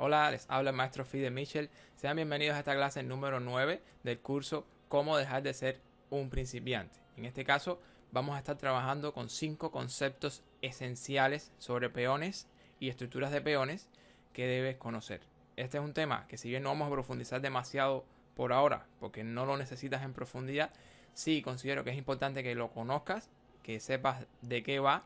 Hola, les habla el maestro Fide Mitchell. Sean bienvenidos a esta clase número 9 del curso Cómo dejar de ser un principiante. En este caso vamos a estar trabajando con 5 conceptos esenciales sobre peones y estructuras de peones que debes conocer. Este es un tema que, si bien no vamos a profundizar demasiado por ahora, porque no lo necesitas en profundidad, sí considero que es importante que lo conozcas, que sepas de qué va.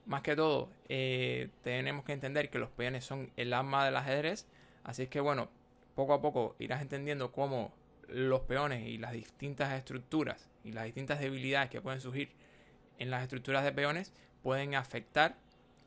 Más que todo, tenemos que entender que los peones son el alma del ajedrez. Así que bueno, poco a poco irás entendiendo cómo los peones y las distintas estructuras y las distintas debilidades que pueden surgir en las estructuras de peones pueden afectar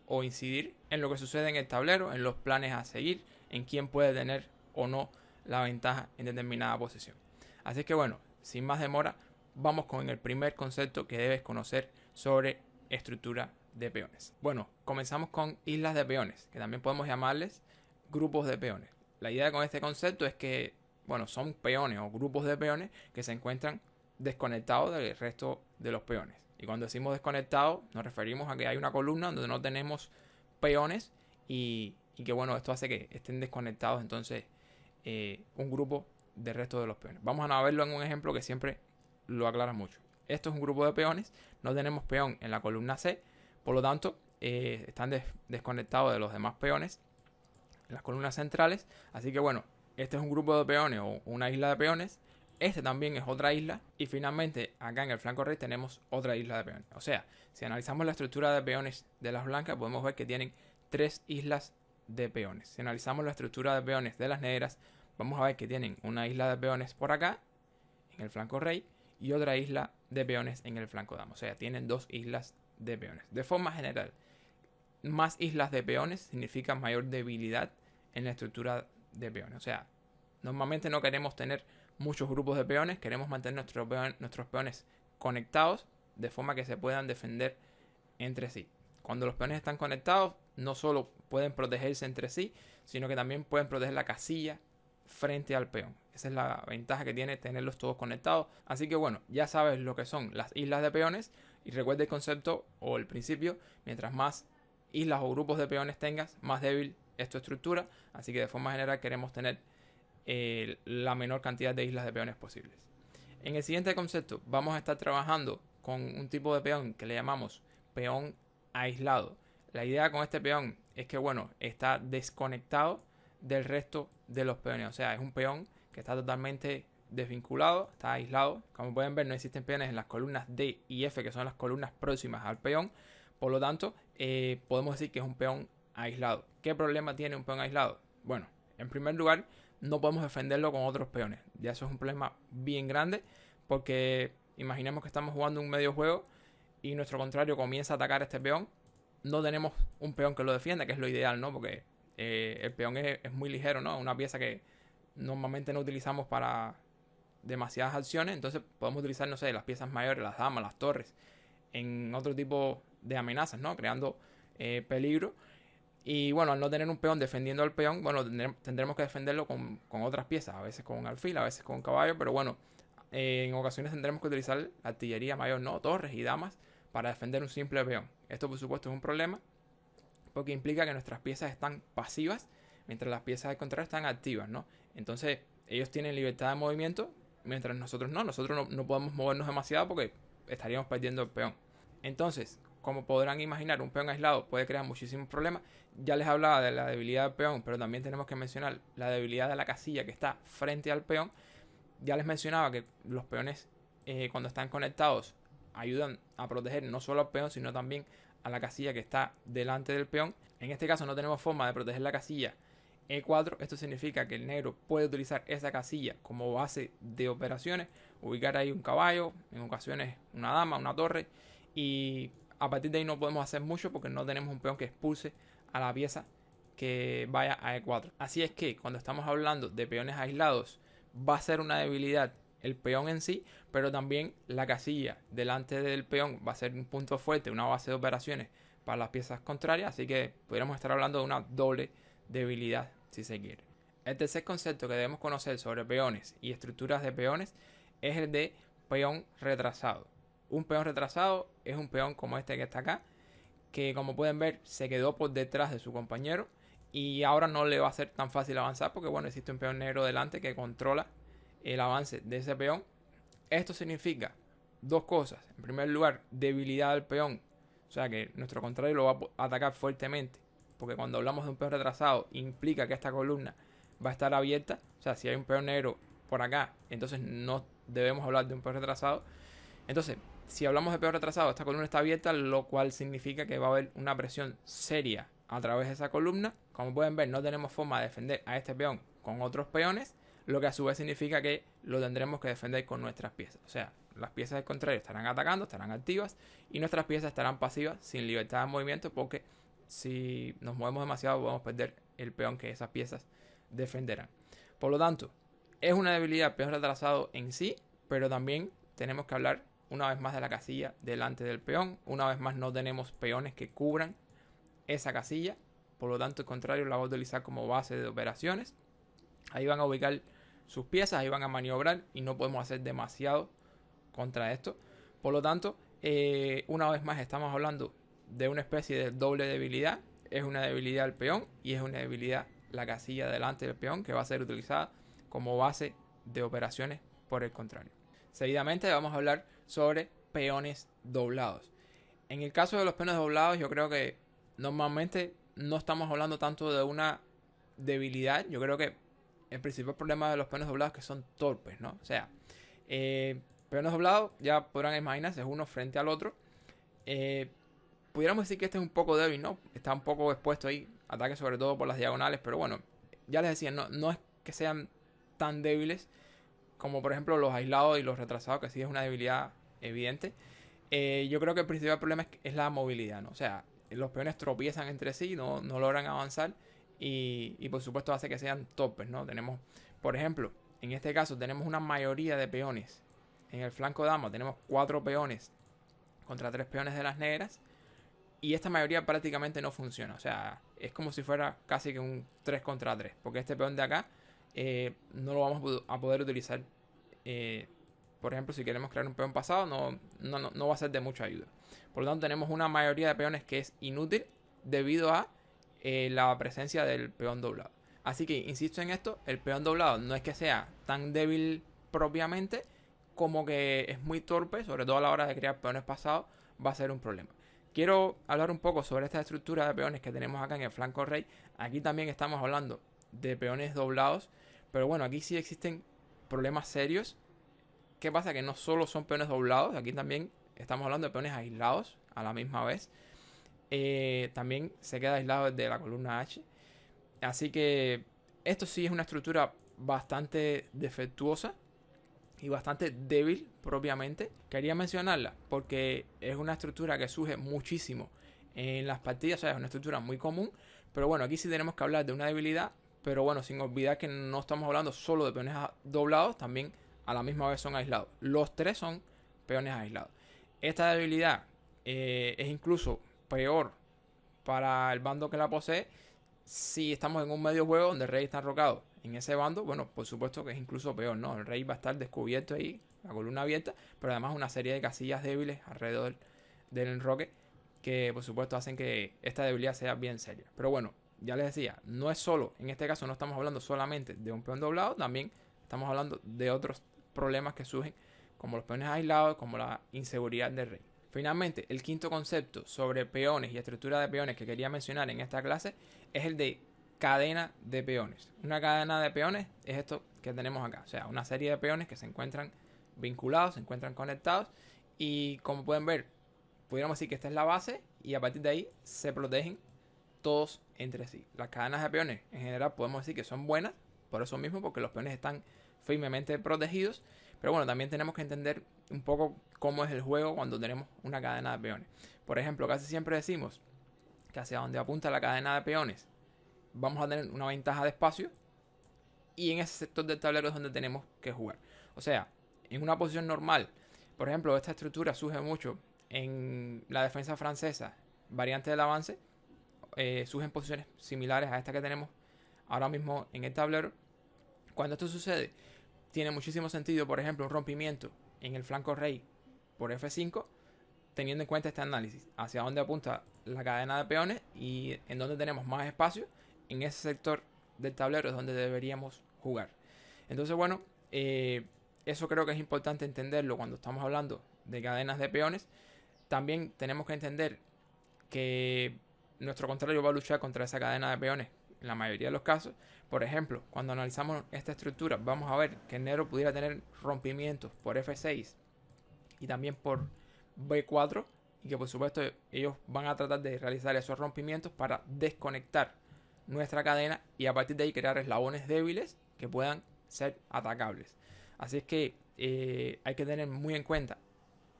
o incidir en lo que sucede en el tablero, en los planes a seguir, en quién puede tener o no la ventaja en determinada posición. Así que bueno, sin más demora, vamos con el primer concepto que debes conocer sobre estructura de peones. Bueno, comenzamos con islas de peones, que también podemos llamarles grupos de peones. La idea con este concepto es que, bueno, son peones o grupos de peones que se encuentran desconectados del resto de los peones. Y cuando decimos desconectados, nos referimos a que hay una columna donde no tenemos peones y que, bueno, esto hace que estén desconectados entonces un grupo del resto de los peones. Vamos a verlo en un ejemplo que siempre lo aclara mucho. Esto es un grupo de peones, no tenemos peón en la columna C, por lo tanto están desconectados de los demás peones en las columnas centrales. Así que bueno, este es un grupo de peones o una isla de peones. Este también es otra isla. Y finalmente, acá en el flanco rey tenemos otra isla de peones. O sea, si analizamos la estructura de peones de las blancas, podemos ver que tienen 3 islas de peones. Si analizamos la estructura de peones de las negras, vamos a ver que tienen una isla de peones por acá, en el flanco rey, y otra isla de peones en el flanco dama. O sea, tienen 2 islas de peones. De forma general, más islas de peones significa mayor debilidad en la estructura de peones. O sea, normalmente no queremos tener muchos grupos de peones, queremos mantener nuestros peones conectados de forma que se puedan defender entre sí. Cuando los peones están conectados, no solo pueden protegerse entre sí, sino que también pueden proteger la casilla frente al peón. Esa es la ventaja que tiene tenerlos todos conectados. Así que bueno, ya sabes lo que son las islas de peones y recuerda el concepto o el principio: mientras más islas o grupos de peones tengas, más débil es tu estructura. Así que de forma general queremos tener la menor cantidad de islas de peones posibles. En el siguiente concepto vamos a estar trabajando con un tipo de peón que le llamamos peón aislado. La idea con este peón es que, bueno, está desconectado del resto de los peones. O sea, es un peón que está totalmente desvinculado, está aislado. Como pueden ver, no existen peones en las columnas D y F, que son las columnas próximas al peón. Por lo tanto, podemos decir que es un peón aislado. ¿Qué problema tiene un peón aislado? Bueno, en primer lugar, no podemos defenderlo con otros peones. Ya eso es un problema bien grande, porque imaginemos que estamos jugando un medio juego y nuestro contrario comienza a atacar a este peón. No tenemos un peón que lo defienda, que es lo ideal, ¿no? Porque el peón es muy ligero, ¿no? Una pieza que normalmente no utilizamos para demasiadas acciones. Entonces podemos utilizar, no sé, las piezas mayores, las damas, las torres, en otro tipo de amenazas, ¿no? Creando peligro. Y bueno, al no tener un peón defendiendo al peón, bueno, tendremos que defenderlo con otras piezas, a veces con un alfil, a veces con un caballo, pero bueno, en ocasiones tendremos que utilizar artillería mayor, ¿no? Torres y damas para defender un simple peón. Esto por supuesto es un problema porque implica que nuestras piezas están pasivas mientras las piezas al contrario están activas, ¿no? Entonces ellos tienen libertad de movimiento mientras nosotros no. Nosotros no podemos movernos demasiado porque estaríamos perdiendo el peón. Entonces, como podrán imaginar, un peón aislado puede crear muchísimos problemas. Ya les hablaba de la debilidad del peón, pero también tenemos que mencionar la debilidad de la casilla que está frente al peón. Ya les mencionaba que los peones, cuando están conectados, ayudan a proteger no solo al peón, sino también a la casilla que está delante del peón. En este caso no tenemos forma de proteger la casilla E4. Esto significa que el negro puede utilizar esa casilla como base de operaciones, ubicar ahí un caballo, en ocasiones una dama, una torre, y a partir de ahí no podemos hacer mucho porque no tenemos un peón que expulse a la pieza que vaya a E4. Así es que cuando estamos hablando de peones aislados, va a ser una debilidad el peón en sí, pero también la casilla delante del peón va a ser un punto fuerte, una base de operaciones para las piezas contrarias. Así que podríamos estar hablando de una doble debilidad, si se quiere. El tercer concepto que debemos conocer sobre peones y estructuras de peones es el de peón retrasado. Un peón retrasado es un peón como este que está acá, que como pueden ver se quedó por detrás de su compañero y ahora no le va a ser tan fácil avanzar porque bueno, existe un peón negro delante que controla el avance de ese peón. Esto significa dos cosas. En primer lugar, debilidad del peón, o sea que nuestro contrario lo va a atacar fuertemente, porque cuando hablamos de un peón retrasado implica que esta columna va a estar abierta. O sea, si hay un peón negro por acá, entonces no debemos hablar de un peón retrasado. Entonces, si hablamos de peón retrasado, esta columna está abierta, lo cual significa que va a haber una presión seria a través de esa columna. Como pueden ver, no tenemos forma de defender a este peón con otros peones, lo que a su vez significa que lo tendremos que defender con nuestras piezas. O sea, las piezas del contrario estarán atacando, estarán activas, y nuestras piezas estarán pasivas, sin libertad de movimiento, porque si nos movemos demasiado podemos perder el peón que esas piezas defenderán. Por lo tanto, es una debilidad el peón retrasado en sí, pero también tenemos que hablar una vez más de la casilla delante del peón. Una vez más no tenemos peones que cubran esa casilla, por lo tanto el contrario la va a utilizar como base de operaciones. Ahí van a ubicar sus piezas, ahí van a maniobrar y no podemos hacer demasiado contra esto. Por lo tanto, una vez más estamos hablando de una especie de doble debilidad. Es una debilidad el peón y es una debilidad la casilla delante del peón, que va a ser utilizada como base de operaciones por el contrario. Seguidamente vamos a hablar sobre peones doblados. En el caso de los peones doblados, yo creo que normalmente no estamos hablando tanto de una debilidad. Yo creo que el principal problema de los peones doblados es que son torpes, ¿no? O sea, peones doblados, ya podrán imaginarse, es uno frente al otro. Pudiéramos decir que este es un poco débil, ¿no? Está un poco expuesto ahí, ataque sobre todo por las diagonales, pero bueno, ya les decía, no es que sean tan débiles como por ejemplo los aislados y los retrasados, que sí es una debilidad evidente. Yo creo que el principal problema es la movilidad, ¿no? O sea, los peones tropiezan entre sí, no logran avanzar y por supuesto hace que sean torpes, ¿no? Tenemos, por ejemplo, en este caso tenemos una mayoría de peones. En el flanco dama tenemos 4 peones contra 3 peones de las negras. Y esta mayoría prácticamente no funciona. O sea, es como si fuera casi que un 3 contra 3. Porque este peón de acá no lo vamos a poder utilizar. Por ejemplo, si queremos crear un peón pasado, no va a ser de mucha ayuda. Por lo tanto, tenemos una mayoría de peones que es inútil debido a la presencia del peón doblado. Así que, insisto en esto, el peón doblado no es que sea tan débil propiamente, como que es muy torpe, sobre todo a la hora de crear peones pasados, va a ser un problema. Quiero hablar un poco sobre esta estructura de peones que tenemos acá en el flanco rey. Aquí también estamos hablando de peones doblados, pero bueno, aquí sí existen problemas serios. ¿Qué pasa? Que no solo son peones doblados, aquí también estamos hablando de peones aislados a la misma vez. También se queda aislado de la columna H. Así que esto sí es una estructura bastante defectuosa y bastante débil propiamente. Quería mencionarla porque es una estructura que surge muchísimo en las partidas. O sea, es una estructura muy común, pero bueno, aquí sí tenemos que hablar de una debilidad, pero bueno, sin olvidar que no estamos hablando solo de peones doblados, también a la misma vez son aislados. Los 3 son peones aislados. Esta debilidad es incluso peor para el bando que la posee si estamos en un medio juego donde el rey está enrocado en ese bando. Bueno, por supuesto que es incluso peor, ¿no? El rey va a estar descubierto ahí, la columna abierta, pero además una serie de casillas débiles alrededor del enroque que por supuesto hacen que esta debilidad sea bien seria. Pero bueno, ya les decía, no es solo, en este caso no estamos hablando solamente de un peón doblado, también estamos hablando de otros problemas que surgen, como los peones aislados, como la inseguridad del rey. Finalmente, el quinto concepto sobre peones y estructura de peones que quería mencionar en esta clase es el de cadena de peones. Una cadena de peones es esto que tenemos acá, o sea, una serie de peones que se encuentran vinculados, se encuentran conectados y como pueden ver, pudiéramos decir que esta es la base y a partir de ahí se protegen todos entre sí. Las cadenas de peones en general podemos decir que son buenas, por eso mismo, porque los peones están firmemente protegidos. Pero bueno, también tenemos que entender un poco cómo es el juego cuando tenemos una cadena de peones. Por ejemplo, casi siempre decimos que hacia donde apunta la cadena de peones vamos a tener una ventaja de espacio y en ese sector del tablero es donde tenemos que jugar. O sea, en una posición normal, por ejemplo, esta estructura surge mucho en la defensa francesa, variante del avance, surgen posiciones similares a esta que tenemos ahora mismo en el tablero. Cuando esto sucede, tiene muchísimo sentido, por ejemplo, un rompimiento en el flanco rey por F5, teniendo en cuenta este análisis, hacia dónde apunta la cadena de peones y en dónde tenemos más espacio, en ese sector del tablero es donde deberíamos jugar. Entonces, bueno, eso creo que es importante entenderlo cuando estamos hablando de cadenas de peones. También tenemos que entender que nuestro contrario va a luchar contra esa cadena de peones en la mayoría de los casos. Por ejemplo, cuando analizamos esta estructura, vamos a ver que el negro pudiera tener rompimientos por F6 y también por B4, y que por supuesto ellos van a tratar de realizar esos rompimientos para desconectar nuestra cadena y a partir de ahí crear eslabones débiles que puedan ser atacables. Así es que hay que tener muy en cuenta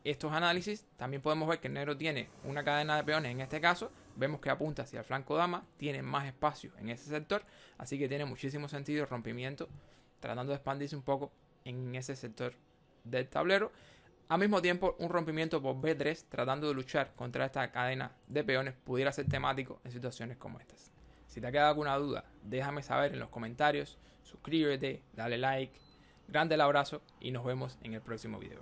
estos análisis. También podemos ver que el negro tiene una cadena de peones. En este caso vemos que apunta hacia el flanco dama, tiene más espacio en ese sector, así que tiene muchísimo sentido el rompimiento, tratando de expandirse un poco en ese sector del tablero. Al mismo tiempo, un rompimiento por B3 tratando de luchar contra esta cadena de peones pudiera ser temático en situaciones como estas. Si te ha quedado alguna duda, déjame saber en los comentarios, suscríbete, dale like, grande el abrazo y nos vemos en el próximo video.